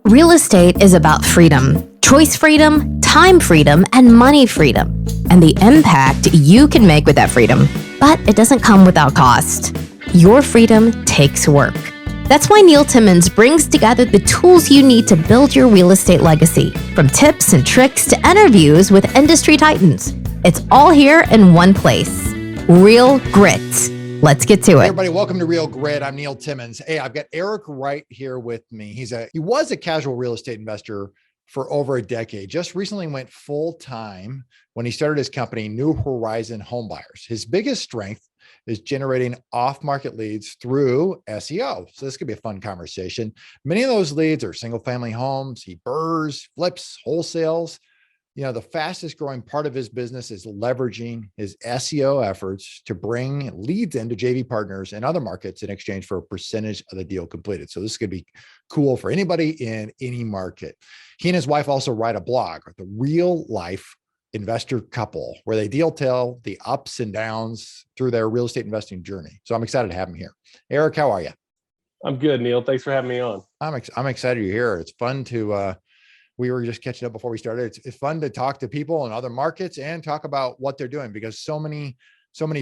Real estate is about freedom, choice freedom, time freedom, and money freedom, and the impact you can make with that freedom. But it doesn't come without cost. Your freedom takes work. That's why Neil Timmins brings together the tools you need to build your real estate legacy, from tips and tricks to interviews with industry titans. It's all here in one place. Real Grit. Let's get to it. Hey everybody, welcome to Real Grit. I'm Neil Timmins. Hey, I've got Erik Wright here with me. He was a casual real estate investor for over a decade. Just recently went full time when he started his company, New Horizon Home Buyers. His biggest strength is generating off-market leads through SEO. So this could be a fun conversation. Many of those leads are single-family homes. He BRRRRs, flips, wholesales. You know, the fastest growing part of his business is leveraging his SEO efforts to bring leads into JV partners and other markets in exchange for a percentage of the deal completed. So this could be cool for anybody in any market. He and his wife also write a blog, The Real Life Investor Couple, where they detail the ups and downs through their real estate investing journey. So I'm excited to have him here. Erik, how are you? I'm good, Neil. Thanks for having me on. I'm excited you're here. It's fun to, we were just catching up before we started. It's fun to talk to people in other markets and talk about what they're doing, because so many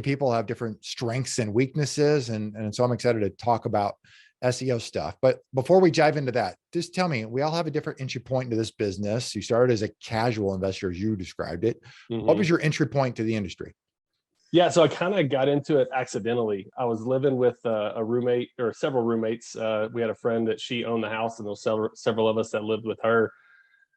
people have different strengths and weaknesses. And so I'm excited to talk about SEO stuff. But before we dive into that, just tell me, we all have a different entry point into this business. You started as a casual investor, as you described it. What was your entry point to the industry? Yeah, so I kind of got into it accidentally. I was living with a roommate, or several roommates. We had a friend that she owned the house, and there was several of us that lived with her.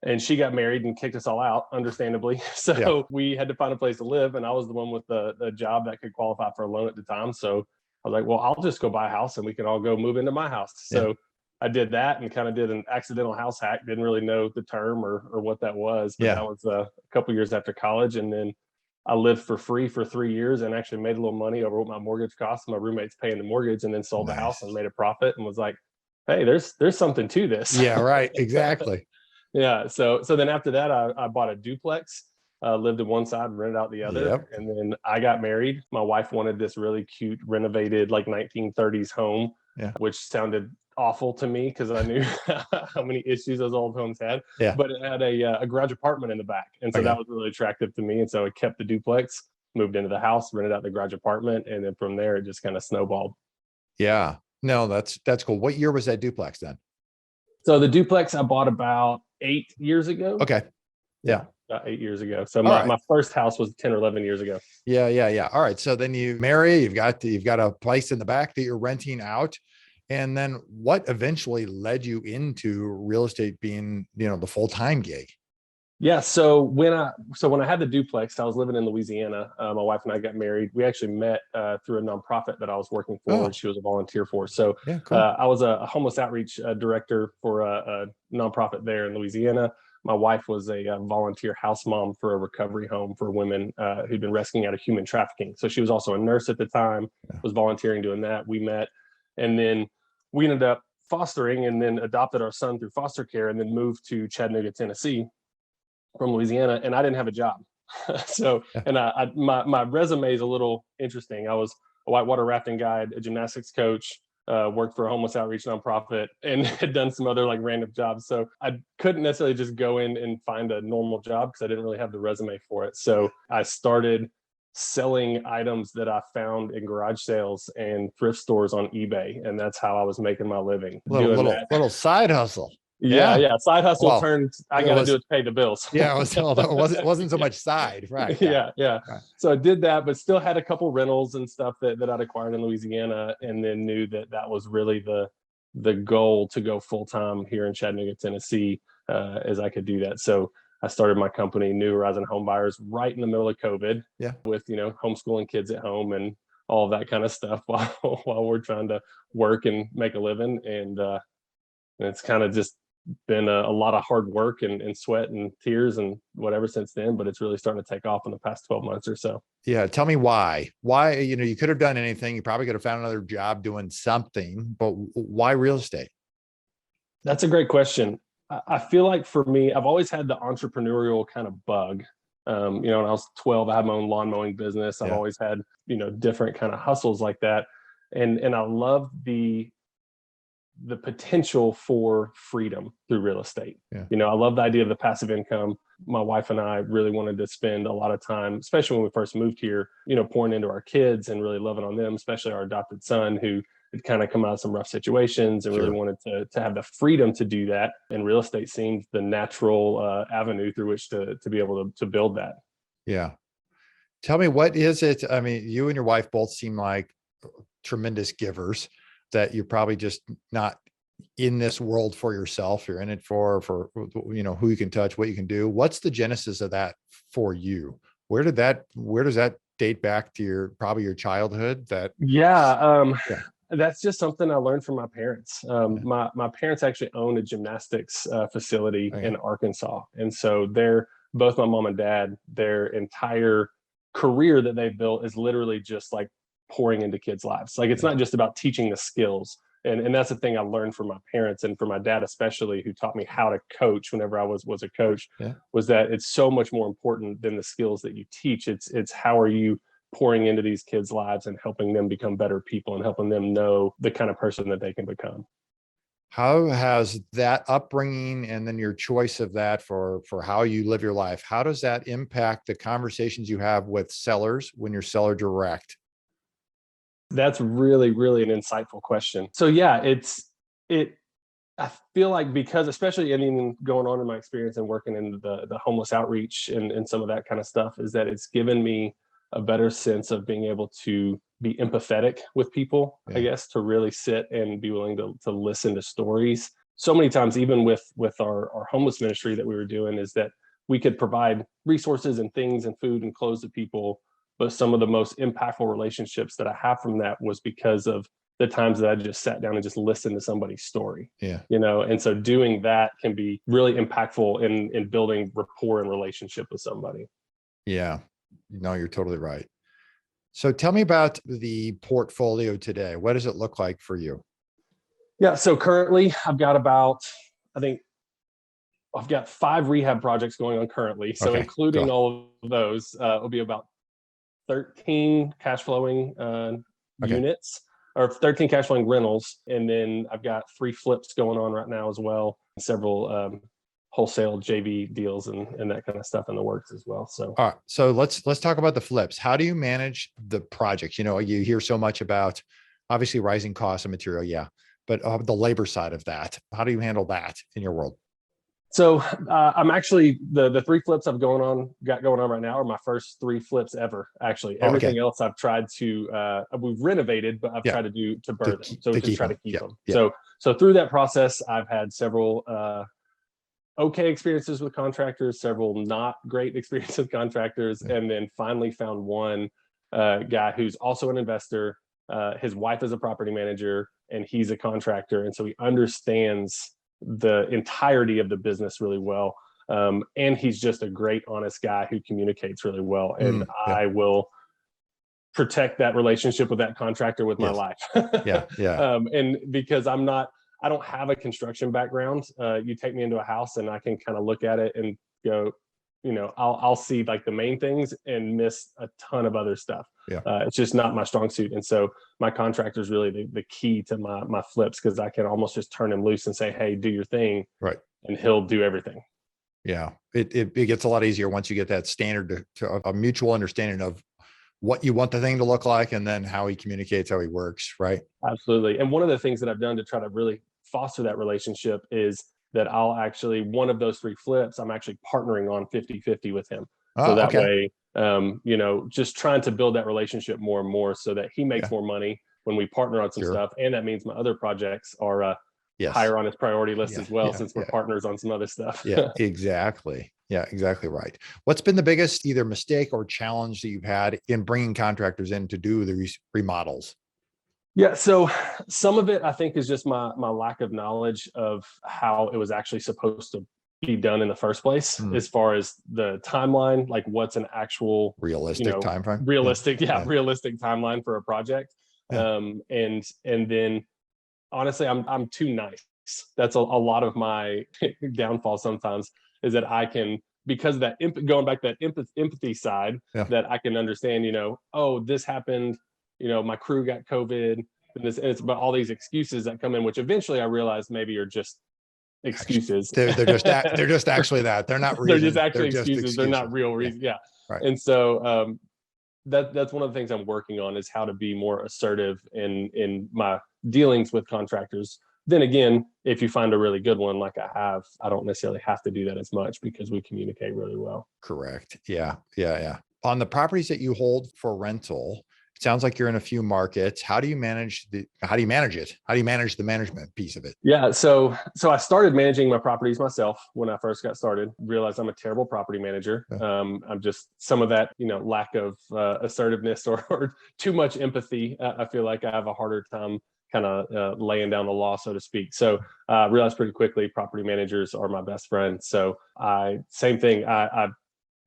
And she got married and kicked us all out, understandably. So we had to find a place to live. And I was the one with the job that could qualify for a loan at the time. So I was like, well, I'll just go buy a house and we can all go move into my house. So I did that and kind of did an accidental house hack. Didn't really know the term or what that was. But that was a couple years after college. And then I lived for free for 3 years and actually made a little money over what my mortgage cost. My roommate's paying the mortgage, and then sold the house and made a profit, and was like, hey, there's something to this. Yeah, right. Exactly. Yeah. So then after that, I bought a duplex, lived in one side, rented out the other. And then I got married. My wife wanted this really cute, renovated, like 1930s home, which sounded awful to me because I knew how many issues those old homes had. But it had a garage apartment in the back. And so that was really attractive to me. And so I kept the duplex, moved into the house, rented out the garage apartment. And then from there, it just kind of snowballed. Yeah. No, that's cool. What year was that duplex then? So the duplex I bought about 8 years ago. Okay. Yeah. About 8 years ago. So my first house was 10 or 11 years ago. Yeah. All right. So then you marry, you've got a place in the back that you're renting out. And then what eventually led you into real estate being, the full-time gig? Yeah. So when I had the duplex, I was living in Louisiana. My wife and I got married. We actually met through a nonprofit that I was working for, and she was a volunteer for. So cool. I was a homeless outreach director for a nonprofit there in Louisiana. My wife was a volunteer house mom for a recovery home for women who'd been rescuing out of human trafficking. So she was also a nurse at the time, was volunteering doing that. We met, and then we ended up fostering and then adopted our son through foster care, and then moved to Chattanooga, Tennessee from Louisiana, and I didn't have a job. And my resume is a little interesting. I was a whitewater rafting guide, a gymnastics coach, worked for a homeless outreach nonprofit, and had done some other like random jobs. So I couldn't necessarily just go in and find a normal job because I didn't really have the resume for it. So I started selling items that I found in garage sales and thrift stores on eBay, and that's how I was making my living. Little side hustle. Yeah. Side hustle turned, I got to do it to pay the bills. Yeah. It wasn't so much side. Right. Yeah. Right. So I did that, but still had a couple rentals and stuff that I'd acquired in Louisiana, and then knew that was really the goal to go full-time here in Chattanooga, Tennessee, as I could do that. So I started my company, New Horizon Home Buyers, right in the middle of COVID, with, homeschooling kids at home and all of that kind of stuff while we're trying to work and make a living. And it's kind of just been a lot of hard work and sweat and tears and whatever since then, but it's really starting to take off in the past 12 months or so. Yeah. Tell me why, you could have done anything. You probably could have found another job doing something, but why real estate? That's a great question. I feel like for me, I've always had the entrepreneurial kind of bug. When I was 12, I had my own lawn mowing business. I've always had, different kind of hustles like that. And I love the the potential for freedom through real estate. Yeah. You know, I love the idea of the passive income. My wife and I really wanted to spend a lot of time, especially when we first moved here, you know, pouring into our kids and really loving on them, especially our adopted son who had kind of come out of some rough situations and really wanted to have the freedom to do that. And real estate seemed the natural avenue through which to be able to build that. Yeah. Tell me, what is it? I mean, you and your wife both seem like tremendous givers, that you're probably just not in this world for yourself. You're in it for, you know, who you can touch, what you can do. What's the genesis of that for you? Where does that date back to probably your childhood? That's just something I learned from my parents. My parents actually own a gymnastics facility in Arkansas. And so both my mom and dad, their entire career that they've built is literally just like pouring into kids' lives. Like, it's not just about teaching the skills. And that's the thing I learned from my parents and from my dad, especially, who taught me how to coach whenever I was a coach, was that it's so much more important than the skills that you teach. It's how are you pouring into these kids' lives and helping them become better people and helping them know the kind of person that they can become. How has that upbringing and then your choice of that for how you live your life, how does that impact the conversations you have with sellers when you're seller direct? That's really, really an insightful question. So yeah, I feel like, because especially anything going on in my experience and working in the homeless outreach and some of that kind of stuff, is that it's given me a better sense of being able to be empathetic with people, I guess, to really sit and be willing to listen to stories. So many times, even with our homeless ministry that we were doing, is that we could provide resources and things and food and clothes to people, but some of the most impactful relationships that I have from that was because of the times that I just sat down and just listened to somebody's story. You know, and so doing that can be really impactful in building rapport and relationship with somebody. Yeah, no, you're totally right. So tell me about the portfolio today. What does it look like for you? Yeah, so currently I've got I've got 5 rehab projects going on currently. So including all of those, it'll be about 13 cash flowing units, or 13 cash flowing rentals. And then I've got 3 flips going on right now as well. Several wholesale JV deals and that kind of stuff in the works as well. So, all right. So let's talk about the flips. How do you manage the projects? You know, you hear so much about obviously rising costs of material. Yeah. But the labor side of that, how do you handle that in your world? So I'm actually the 3 flips I've got going on right now are my first 3 flips ever. Actually, everything else I've tried to we've renovated, but I've tried to do to burn them. So to try to keep them. So through that process, I've had several okay experiences with contractors, several not great experiences with contractors, and then finally found one guy who's also an investor. His wife is a property manager, and he's a contractor, and so he understands the entirety of the business really well. And he's just a great, honest guy who communicates really well. And I will protect that relationship with that contractor with my life. And because I don't have a construction background, you take me into a house and I can kind of look at it and go, you know, I'll see like the main things and miss a ton of other stuff. It's just not my strong suit. And so my contractor is really the key to my flips, because I can almost just turn him loose and say, hey, do your thing. Right. And he'll do everything. Yeah. It gets a lot easier once you get that standard to a mutual understanding of what you want the thing to look like, and then how he communicates, how he works. Right. Absolutely. And one of the things that I've done to try to really foster that relationship is that I'll actually, one of those 3 flips, I'm actually partnering on 50-50 with him. So that way, you know, just trying to build that relationship more and more so that he makes more money when we partner on some stuff. And that means my other projects are higher on his priority list as well, since we're partners on some other stuff. Exactly. Yeah, exactly right. What's been the biggest either mistake or challenge that you've had in bringing contractors in to do the remodels? Yeah, so some of it I think is just my lack of knowledge of how it was actually supposed to be done in the first place, as far as the timeline, like what's an actual realistic time frame, realistic timeline for a project. And then honestly, I'm too nice. That's a lot of my downfall sometimes, is that I can, because of that going back to that empathy side, that I can understand, you know, oh, this happened, you know, my crew got COVID, And it's about all these excuses that come in, which eventually I realized maybe are just excuses. They're just actually that. They're not reasons. They're just actually excuses. They're not real reasons. Yeah. Right. And so that's one of the things I'm working on, is how to be more assertive in my dealings with contractors. Then again, if you find a really good one like I have, I don't necessarily have to do that as much because we communicate really well. Correct. Yeah. On the properties that you hold for rental, it sounds like you're in a few markets. How do you manage it? How do you manage the management piece of it? Yeah. So I started managing my properties myself when I first got started. Realized I'm a terrible property manager. I'm just some of that, lack of assertiveness or too much empathy. I feel like I have a harder time kind of laying down the law, so to speak. So I realized pretty quickly property managers are my best friend. So same thing. I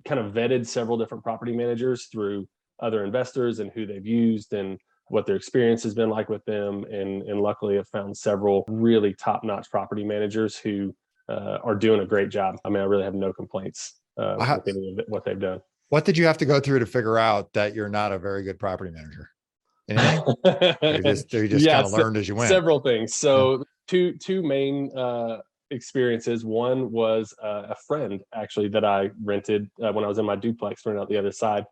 kind of vetted several different property managers through other investors and who they've used and what their experience has been like with them. And luckily I've found several really top-notch property managers who are doing a great job. I mean, I really have no complaints with any of what they've done. What did you have to go through to figure out that you're not a very good property manager? Anything? you just kind of learned as you went. Several things. So two main experiences. One was a friend actually that I rented when I was in my duplex, rented out the other side.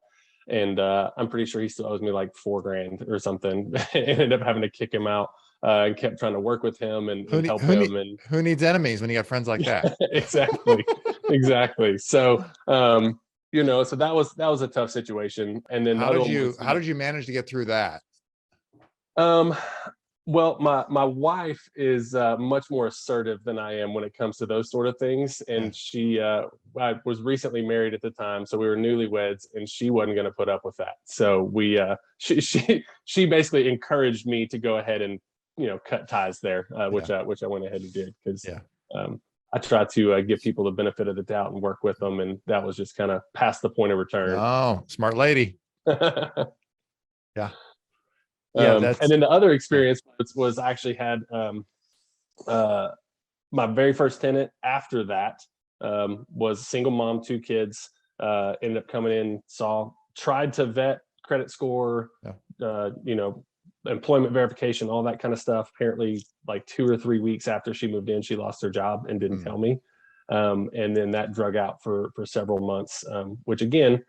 And I'm pretty sure he still owes me like $4,000 or something. Ended up having to kick him out and kept trying to work with him and help him. And who needs enemies when you got friends like that? Exactly. So, so that was a tough situation. And then how did you manage to get through that? Well, my wife is much more assertive than I am when it comes to those sort of things. And I was recently married at the time, so we were newlyweds, and she wasn't going to put up with that. So she basically encouraged me to go ahead and cut ties there, which I went ahead and did, because I try to give people the benefit of the doubt and work with them, and that was just kind of past the point of return. Oh, smart lady. Yeah. And then the other experience was I actually had my very first tenant after that was a single mom, 2 kids, ended up coming in, tried to vet credit score, employment verification, all that kind of stuff. Apparently like 2 or 3 weeks after she moved in, she lost her job and didn't tell me. And then that drug out for several months, which again,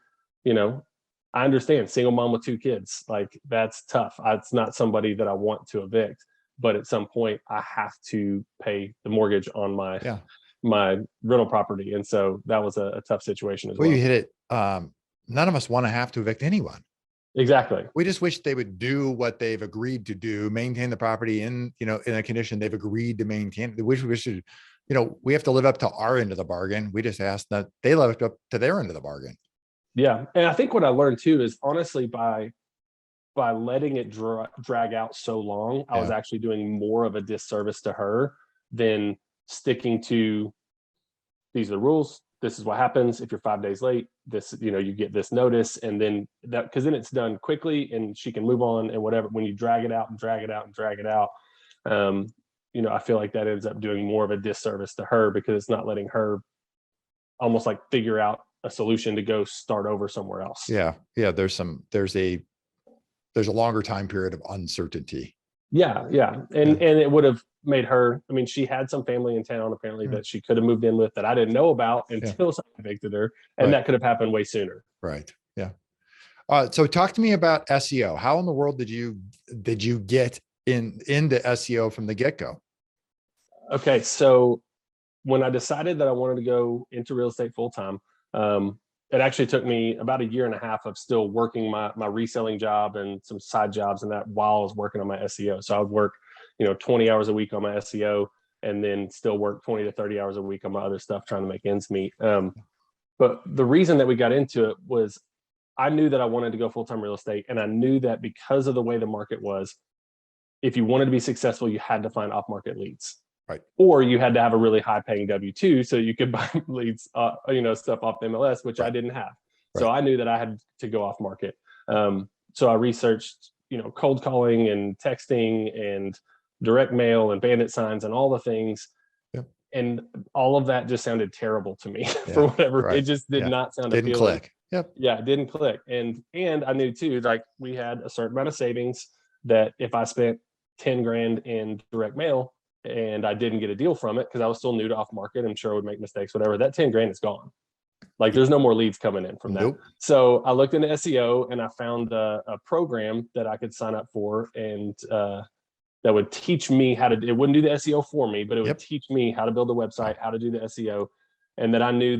I understand, single mom with 2 kids, like that's tough. It's not somebody that I want to evict, but at some point I have to pay the mortgage on my rental property. And so that was a tough situation as well. You hit it. None of us want to have to evict anyone. Exactly. We just wish they would do what they've agreed to do, maintain the property in a condition they've agreed to maintain. We should, we have to live up to our end of the bargain. We just ask that they live up to their end of the bargain. Yeah. And I think what I learned too is honestly by letting it drag out so long, I was actually doing more of a disservice to her than sticking to, these are the rules. This is what happens if you're 5 days late. This, you get this notice, and then because then it's done quickly and she can move on and whatever. When you drag it out and drag it out and drag it out, I feel like that ends up doing more of a disservice to her, because it's not letting her almost like figure out a solution to go start over somewhere else. Yeah. There's a longer time period of uncertainty. Yeah. And it would have made her, I mean, she had some family in town apparently that she could have moved in with that I didn't know about until I evicted her. And that could have happened way sooner. Right. Yeah. So talk to me about SEO. How in the world did you get into SEO from the get-go? Okay. So when I decided that I wanted to go into real estate full-time, it actually took me about 1.5 years of still working my reselling job and some side jobs and that while I was working on my SEO. So I would work, 20 hours a week on my SEO and then still work 20 to 30 hours a week on my other stuff, trying to make ends meet. But the reason that we got into it was I knew that I wanted to go full-time real estate. And I knew that because of the way the market was, if you wanted to be successful, you had to find off-market leads. Right. Or you had to have a really high paying W-2 so you could buy leads, stuff off the MLS, which I didn't have. Right. So I knew that I had to go off market. So I researched, cold calling and texting and direct mail and bandit signs and all the things. Yep. And all of that just sounded terrible to me for whatever. Right. It just did not sound appealing. Didn't click. Yep. Yeah, it didn't click. And I knew too, like we had a certain amount of savings that if I spent 10 grand in direct mail and I didn't get a deal from it because I was still new to off market. I'm sure I would make mistakes, whatever. That 10 grand is gone. Like there's no more leads coming in from that. Nope. So I looked into SEO and I found a program that I could sign up for, and that would teach me how to, it wouldn't do the SEO for me, but it would teach me how to build a website, how to do the SEO. And that I knew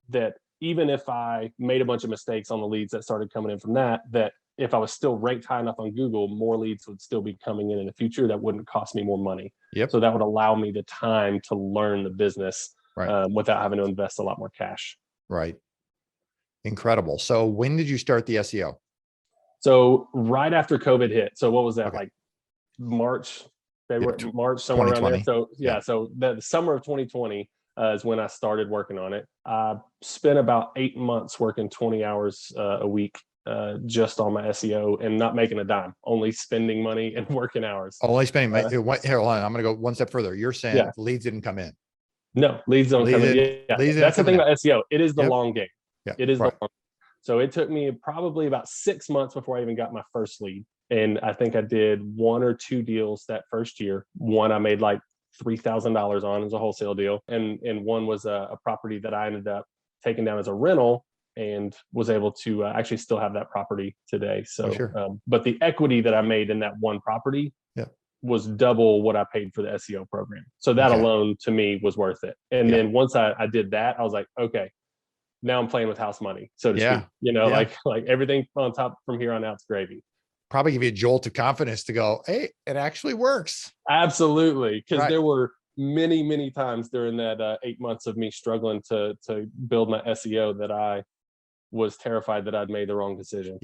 that even if I made a bunch of mistakes on the leads that started coming in from that if I was still ranked high enough on Google, more leads would still be coming in the future. That wouldn't cost me more money. So that would allow me the time to learn the business without having to invest a lot more cash. Right. Incredible. So when did you start the SEO? So right after COVID hit. So what was that, like March, February, March, somewhere around there. So so the summer of 2020 is when I started working on it. I spent about 8 months working 20 hours a week just on my SEO and not making a dime, only spending money and working hours. Only spending here, hold on. I'm going to go one step further. You're saying leads didn't come in. No, leads don't come in. That's the thing about SEO. It is the long game. It is the long game. So it took me probably about 6 months before I even got my first lead. And I think I did 1 or 2 deals that first year. One I made like $3,000 on as a wholesale deal. And one was a property that I ended up taking down as a rental and was able to actually still have that property today. So, but the equity that I made in that one property was double what I paid for the SEO program. So that alone to me was worth it. And then once I did that, I was like, okay, now I'm playing with house money, so to speak. You know, like everything on top from here on out's gravy. Probably give you a jolt of confidence to go, hey, it actually works. Absolutely. Because there were many, many times during that 8 months of me struggling to build my SEO that I was terrified that I'd made the wrong decision.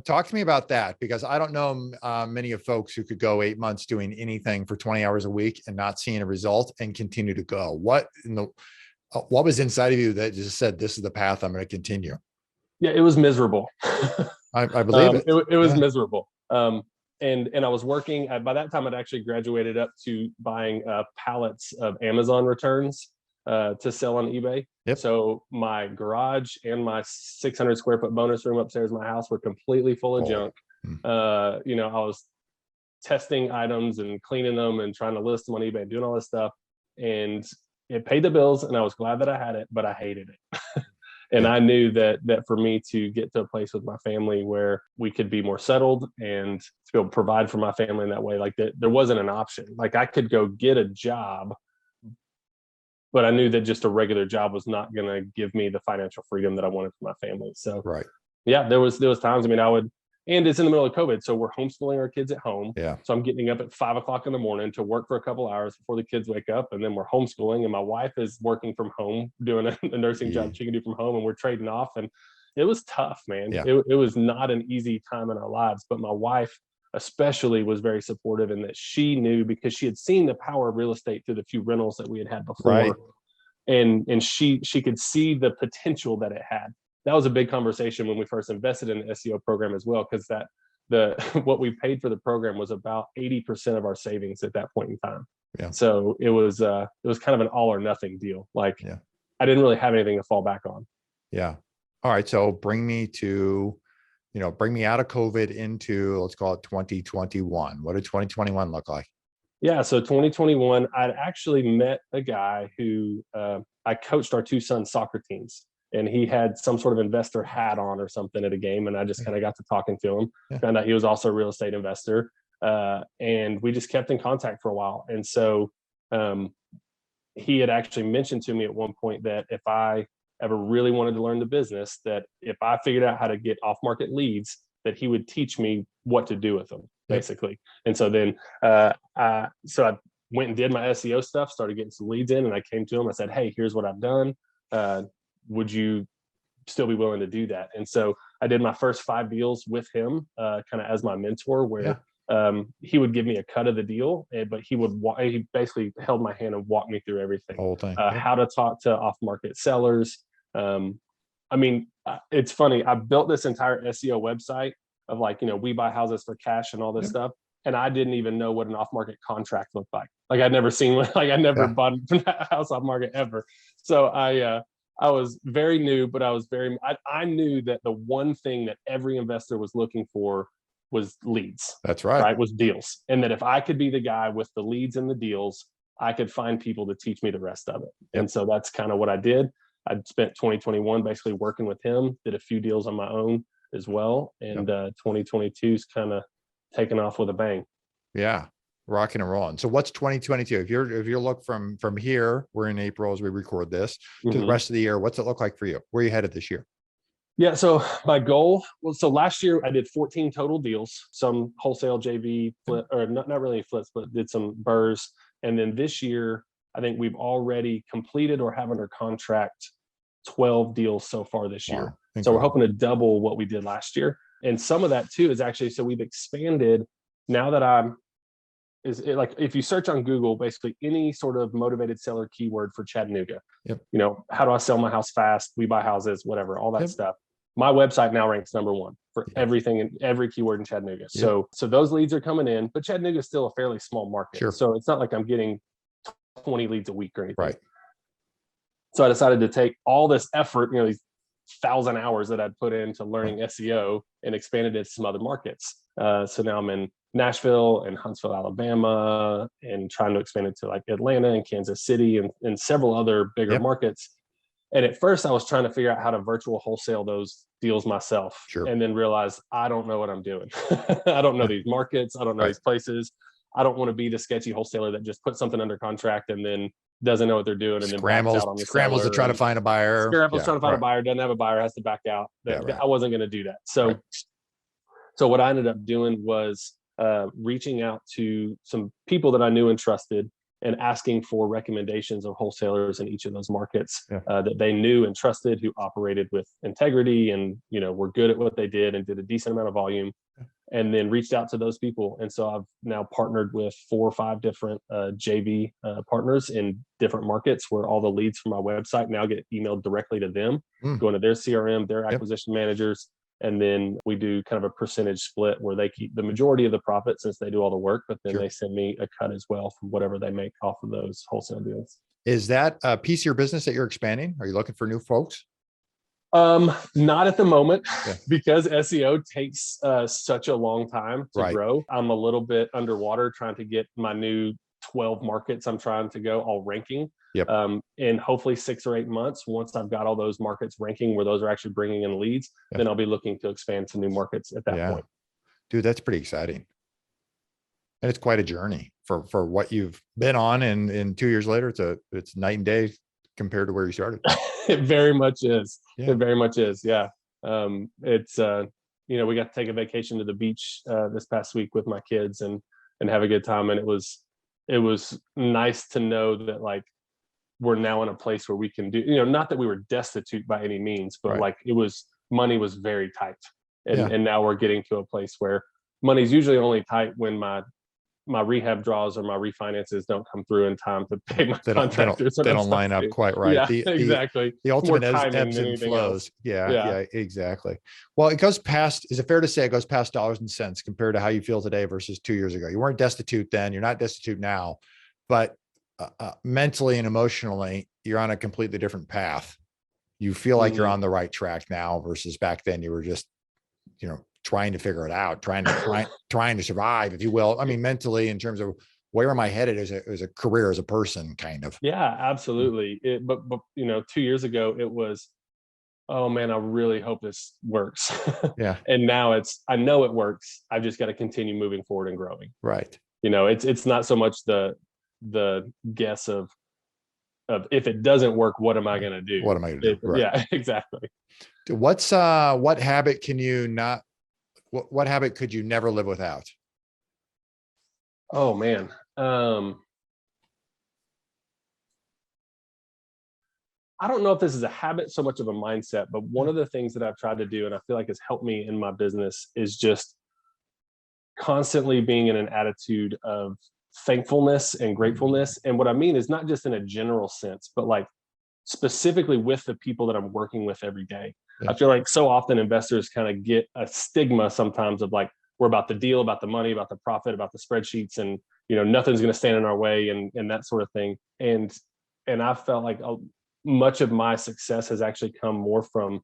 Talk to me about that, because I don't know many of folks who could go 8 months doing anything for 20 hours a week and not seeing a result and continue to go. What was inside of you that just said, this is the path I'm going to continue? Yeah, it was miserable. I believe it. It was miserable. And I was working by that time. I'd actually graduated up to buying pallets of Amazon returns to sell on eBay. So my garage and my 600 square foot bonus room upstairs in my house were completely full of junk. You know, I was testing items and cleaning them and trying to list them on eBay and doing all this stuff. And it paid the bills and I was glad that I had it, but I hated it. And I knew that for me to get to a place with my family where we could be more settled and to be able to provide for my family in that way, like that, there wasn't an option. Like I could go get a job, but I knew that just a regular job was not going to give me the financial freedom that I wanted for my family. So yeah, there was times, I mean, and it's in the middle of COVID. So we're homeschooling our kids at home. So I'm getting up at 5 o'clock in the morning to work for a couple hours before the kids wake up. And then we're homeschooling and my wife is working from home, doing a nursing job she can do from home. And we're trading off. And it was tough, man. It was not an easy time in our lives, but my wife especially was very supportive in that she knew, because she had seen the power of real estate through the few rentals that we had before. And she could see the potential that it had. That was a big conversation when we first invested in the SEO program as well, because what we paid for the program was about 80% of our savings at that point in time. So it was kind of an all or nothing deal. Like I didn't really have anything to fall back on. All right. So bring me out of COVID into, let's call it 2021. What did 2021 look like? So 2021, I'd actually met a guy who I coached our 2 sons' soccer teams. And he had some sort of investor hat on or something at a game. And I just kind of got to talking to him, found out he was also a real estate investor. And we just kept in contact for a while. And so he had actually mentioned to me at one point that if I ever really wanted to learn the business, that if I figured out how to get off-market leads, that he would teach me what to do with them, basically. And so then I went and did my SEO stuff, started getting some leads in, and I came to him. I said, hey, here's what I've done. Would you still be willing to do that? And so I did my first 5 deals with him, kind of as my mentor, where he would give me a cut of the deal, but he basically held my hand and walked me through everything. Whole thing. How to talk to off-market sellers. I mean, it's funny. I built this entire SEO website of we buy houses for cash and all this stuff. And I didn't even know what an off-market contract looked like. Like I'd never seen one. Like I never bought a house off-market ever. So I was very new, but I knew that the one thing that every investor was looking for was leads. That's right. Right, was deals. And that if I could be the guy with the leads and the deals, I could find people to teach me the rest of it. Yep. And so that's kind of what I did. I spent 2021 basically working with him, did a few deals on my own as well. And 2022's kind of taken off with a bang. Yeah. Rocking and rolling. So what's 2022? If you look from here, we're in April as we record this, to the rest of the year, what's it look like for you? Where are you headed this year? Yeah, so my goal was, so last year I did 14 total deals, some wholesale JV flip, or not really flips, but did some BRRRRs. And then this year, I think we've already completed or have under contract 12 deals so far this year. Wow. So we're hoping to double what we did last year. And some of that too is actually, so we've expanded now that like if you search on Google, basically any sort of motivated seller keyword for Chattanooga, Yep. you know, how do I sell my house fast? We buy houses, whatever, all that stuff. My website now ranks #1 for everything and every keyword in Chattanooga. So those leads are coming in, but Chattanooga is still a fairly small market. Sure. So it's not like I'm getting 20 leads a week or anything. Right. So I decided to take all this effort, you know, these 1,000 hours that I'd put into learning SEO and expanded it to some other markets. So now I'm in Nashville and Huntsville, Alabama, and trying to expand it to like Atlanta and Kansas City and several other bigger markets. And at first I was trying to figure out how to virtual wholesale those deals myself. Sure. And then realized I don't know what I'm doing. I don't know these markets. I don't know these places. I don't want to be the sketchy wholesaler that just puts something under contract and then doesn't know what they're doing and scrambles to try to find a buyer. Scrambles trying to find a buyer, doesn't have a buyer, has to back out. I wasn't going to do that. So what I ended up doing was reaching out to some people that I knew and trusted and asking for recommendations of wholesalers in each of those markets that they knew and trusted, who operated with integrity and, you know, were good at what they did and did a decent amount of volume, and then reached out to those people. And so I've now partnered with 4 or 5 different JV partners in different markets where all the leads from my website now get emailed directly to them, going to their CRM, their acquisition managers. And then we do kind of a percentage split where they keep the majority of the profit since they do all the work, but then they send me a cut as well from whatever they make off of those wholesale deals. Is that a piece of your business that you're expanding? Are you looking for new folks? Not at the moment because SEO takes such a long time to grow. I'm a little bit underwater trying to get my new 12 markets I'm trying to go all ranking. And hopefully 6 or 8 months, once I've got all those markets ranking where those are actually bringing in leads, then I'll be looking to expand to new markets at that point. Dude, that's pretty exciting. And it's quite a journey for what you've been on. And 2 years later, it's night and day compared to where you started. It very much is. It very much is. Yeah. It's, you know, we got to take a vacation to the beach this past week with my kids and have a good time. And it was nice to know that like, we're now in a place where we can do, you know, not that we were destitute by any means, but like money was very tight. And now we're getting to a place where money's usually only tight when my rehab draws or my refinances don't come through in time to pay my contractors. They don't line up quite right. Yeah, exactly. The ultimate ebbs and flows. Yeah, exactly. Well, it goes past, is it fair to say it goes past dollars and cents compared to how you feel today versus 2 years ago? You weren't destitute then, you're not destitute now, but mentally and emotionally, you're on a completely different path. You feel like you're on the right track now versus back then you were just, you know, trying to figure it out, trying to survive, if you will. I mean, mentally, in terms of where am I headed as a career, as a person, kind of. Yeah, absolutely. But you know, 2 years ago it was, oh man, I really hope this works. And now I know it works. I've just got to continue moving forward and growing. Right. You know, it's not so much the guess of if it doesn't work, what am I going to do? What am I going to do? Right. Yeah, exactly. What habit can you not, what habit could you never live without? Oh man. I don't know if this is a habit so much of a mindset, but one of the things that I've tried to do, and I feel like has helped me in my business, is just constantly being in an attitude of thankfulness and gratefulness. And what I mean is not just in a general sense, but like specifically with the people that I'm working with every day. I feel like so often investors kind of get a stigma sometimes of like, we're about the deal, about the money, about the profit, about the spreadsheets, and, you know, nothing's going to stand in our way and that sort of thing. And I felt like much of my success has actually come more from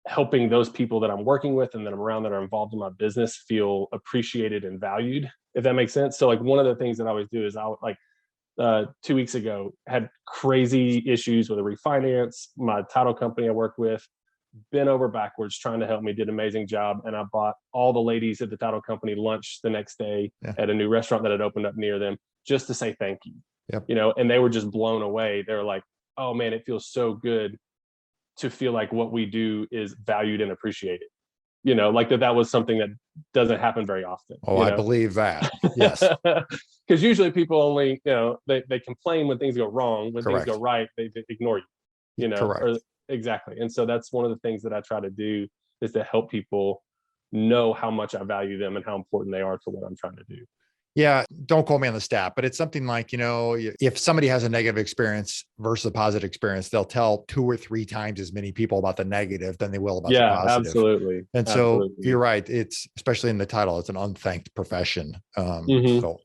helping those people that I'm working with and that I'm around that are involved in my business feel appreciated and valued, if that makes sense. So like one of the things that I always do is 2 weeks ago, had crazy issues with a refinance. My title company I work with bent over backwards trying to help me, did an amazing job. And I bought all the ladies at the title company lunch the next day at a new restaurant that had opened up near them just to say thank you. Yep. You know, and they were just blown away. They were like, oh man, it feels so good to feel like what we do is valued and appreciated. You know, like that was something that doesn't happen very often. Oh, I believe that. Yes. Because usually people only, you know, they complain when things go wrong. When Correct. things go right, they ignore you, you know. Correct. Exactly. And so that's one of the things that I try to do, is to help people know how much I value them and how important they are to what I'm trying to do. Yeah. Don't quote me on the stat, but it's something like, you know, if somebody has a negative experience versus a positive experience, they'll tell 2 or 3 times as many people about the negative than they will about the positive. Absolutely. And so you're right. It's, especially in the title, it's an unthanked profession. So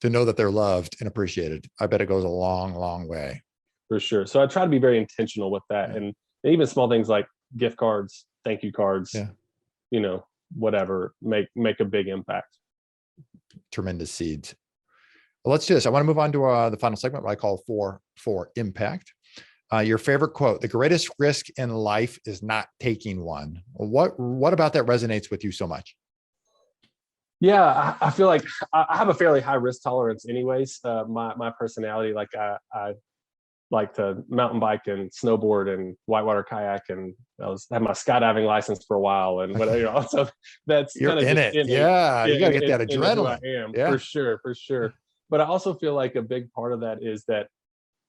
to know that they're loved and appreciated, I bet it goes a long, long way. For sure. So I try to be very intentional with that. And even small things like gift cards, thank you cards, you know, whatever, make a big impact. Tremendous seeds. Well, let's do this. I want to move on to the final segment, what I call for impact. Your favorite quote: "The greatest risk in life is not taking one." What about that resonates with you so much? Yeah, I feel like I have a fairly high risk tolerance anyways. My personality, like I like to mountain bike and snowboard and whitewater kayak, and had my skydiving license for a while and whatever. You know, so that's you're in it. Yeah, you gotta get that adrenaline. Who I am, for sure. But I also feel like a big part of that is that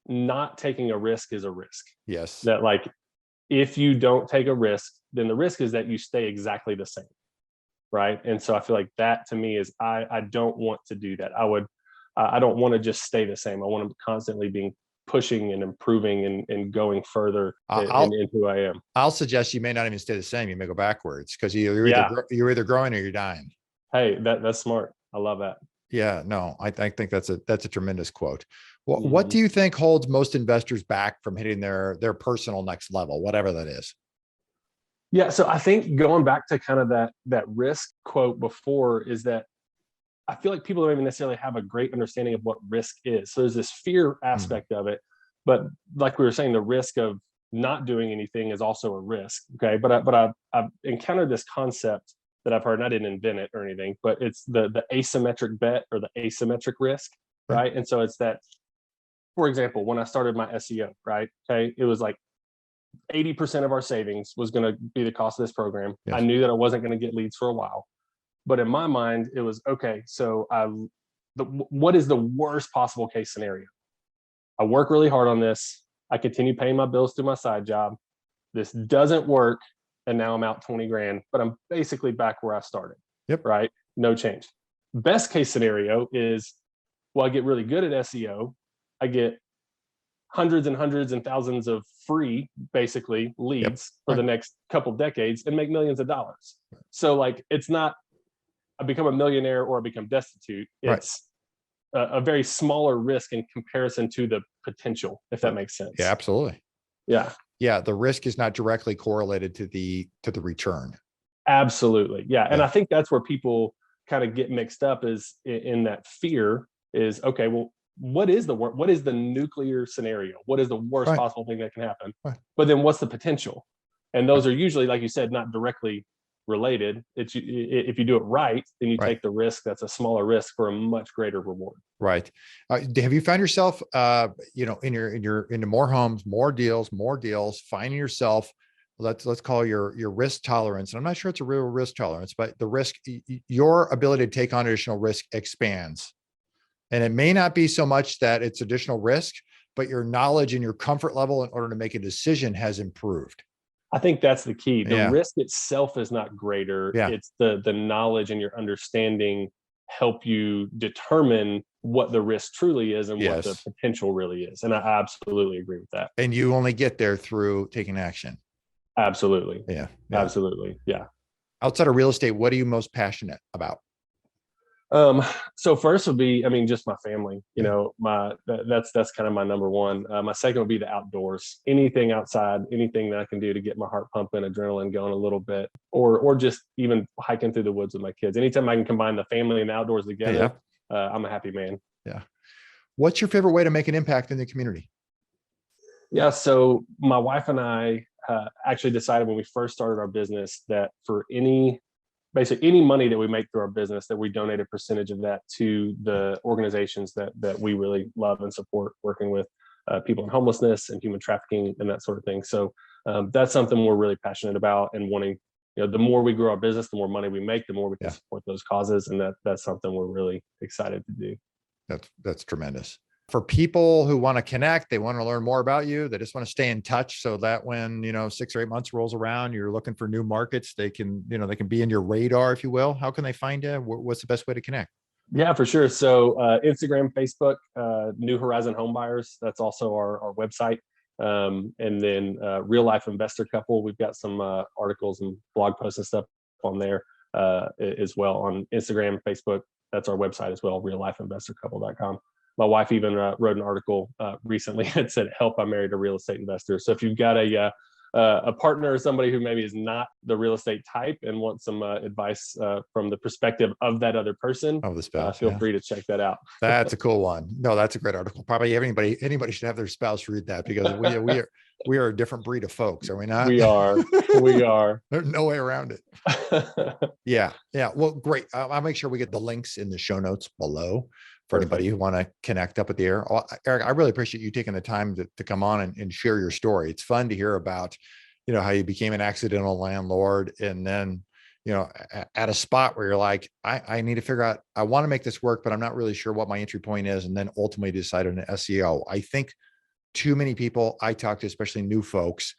not taking a risk is a risk. Yes. That like, if you don't take a risk, then the risk is that you stay exactly the same. Right. And so I feel like that to me is, I don't want to do that. I don't want to just stay the same. I want to constantly be pushing and improving and going further in who I am. I'll suggest you may not even stay the same. You may go backwards, because you're either growing or you're dying. Hey, that's smart. I love that. Yeah, no, I think that's a tremendous quote. What do you think holds most investors back from hitting their personal next level, whatever that is? Yeah. So I think going back to kind of that risk quote before, is that I feel like people don't even necessarily have a great understanding of what risk is. So there's this fear aspect of it, but like we were saying, the risk of not doing anything is also a risk. Okay. But I've encountered this concept that I've heard, and I didn't invent it or anything, but it's the asymmetric bet or the asymmetric risk. Right. And so it's that, for example, when I started my SEO, right. Okay. It was like 80% of our savings was going to be the cost of this program. Yes. I knew that I wasn't going to get leads for a while. But in my mind, it was, okay, so what is the worst possible case scenario? I work really hard on this. I continue paying my bills through my side job. This doesn't work. And now I'm out 20 grand, but I'm basically back where I started. Yep. Right. No change. Best case scenario is, well, I get really good at SEO. I get hundreds and hundreds and thousands of free, basically, leads for the next couple decades and make millions of dollars. So like, it's not, I become a millionaire or I become destitute. It's a very smaller risk in comparison to the potential, if that makes sense. Yeah, absolutely. Yeah. Yeah. The risk is not directly correlated to the return. Absolutely. Yeah. And I think that's where people kind of get mixed up, is in that fear is, okay, well, what is the nuclear scenario? What is the worst possible thing that can happen? But then what's the potential? And those are usually, like you said, not directly related. It's, if you do it right, then you take the risk that's a smaller risk for a much greater reward. Right. Have you found yourself, into more homes, more deals, finding yourself, let's call your risk tolerance. And I'm not sure it's a real risk tolerance, but the risk, your ability to take on additional risk expands. And it may not be so much that it's additional risk, but your knowledge and your comfort level in order to make a decision has improved. I think that's the key. The risk itself is not greater. It's the knowledge and your understanding help you determine what the risk truly is and what the potential really is. And I absolutely agree with that. And you only get there through taking action. Absolutely. Yeah. Absolutely. Yeah. Outside of real estate, what are you most passionate about? So first would be, just my family, that's kind of my number one. My second would be the outdoors, anything outside, anything that I can do to get my heart pumping, adrenaline going a little bit, or just even hiking through the woods with my kids. Anytime I can combine the family and the outdoors together, I'm a happy man. Yeah. What's your favorite way to make an impact in the community? Yeah. So my wife and I actually decided when we first started our business that for basically any money that we make through our business, that we donate a percentage of that to the organizations that we really love and support, working with people in homelessness and human trafficking and that sort of thing. So that's something we're really passionate about, and wanting, the more we grow our business, the more money we make, the more we can support those causes. And that's something we're really excited to do. That's tremendous. For people who want to connect, they want to learn more about you, they just want to stay in touch so that when, 6 or 8 months rolls around, you're looking for new markets, they can be in your radar, if you will. How can they find you? What's the best way to connect? Yeah, for sure. So Instagram, Facebook, New Horizon Home Buyers. That's also our website. And then Real Life Investor Couple. We've got some articles and blog posts and stuff on there as well on Instagram, Facebook. That's our website as well, reallifeinvestorcouple.com. My wife even wrote an article recently that said, "Help, I married a real estate investor." So if you've got a partner or somebody who maybe is not the real estate type and wants some advice from the perspective of that other person, the spouse, feel free to check that out. That's a cool one. No, that's a great article. Probably anybody should have their spouse read that, because we are a different breed of folks, are we not? We are. There's no way around it. Yeah. Well, great. I'll make sure we get the links in the show notes below for anybody who want to connect up at the air. Erik, I really appreciate you taking the time to come on and share your story. It's fun to hear about, how you became an accidental landlord, and then, at a spot where you're like, I need to figure out, I want to make this work, but I'm not really sure what my entry point is. And then ultimately decided an SEO. I think too many people I talk to, especially new folks,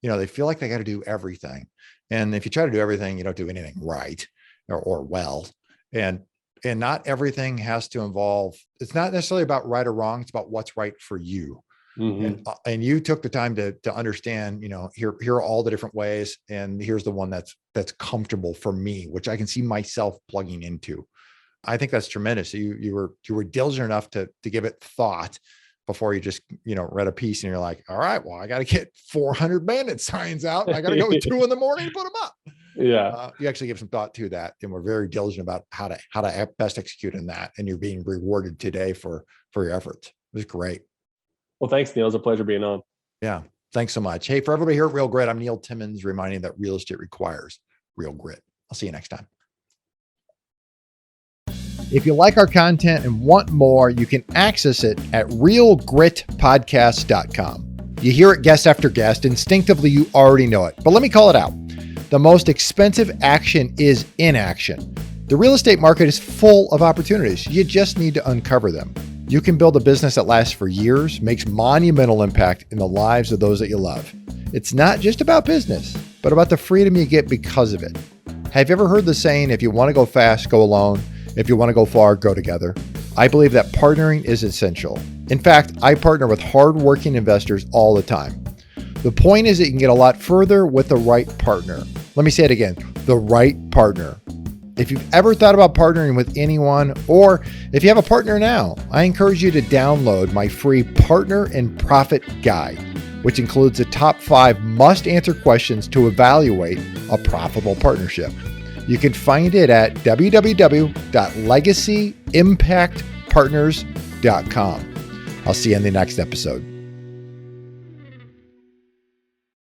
they feel like they got to do everything. And if you try to do everything, you don't do anything right or well. And not everything has to involve, it's not necessarily about right or wrong. It's about what's right for you. Mm-hmm. And you took the time to understand, here are all the different ways. And here's the one that's comfortable for me, which I can see myself plugging into. I think that's tremendous. You were diligent enough to give it thought before you just, read a piece and you're like, all right, well, I got to get 400 bandit signs out. And I got to go at 2 a.m. to put them up. Yeah. You actually give some thought to that, and we're very diligent about how to best execute in that. And you're being rewarded today for your efforts. It was great. Well, thanks, Neil. It was a pleasure being on. Yeah. Thanks so much. Hey, for everybody here at Real Grit, I'm Neil Timmins, reminding that real estate requires real grit. I'll see you next time. If you like our content and want more, you can access it at realgritpodcast.com. You hear it guest after guest. Instinctively, you already know it, but let me call it out. The most expensive action is inaction. The real estate market is full of opportunities. You just need to uncover them. You can build a business that lasts for years, makes monumental impact in the lives of those that you love. It's not just about business, but about the freedom you get because of it. Have you ever heard the saying, if you want to go fast, go alone. If you want to go far, go together. I believe that partnering is essential. In fact, I partner with hardworking investors all the time. The point is that you can get a lot further with the right partner. Let me say it again, the right partner. If you've ever thought about partnering with anyone, or if you have a partner now, I encourage you to download my free Partner and Profit Guide, which includes the top 5 must-answer questions to evaluate a profitable partnership. You can find it at www.legacyimpactpartners.com. I'll see you in the next episode.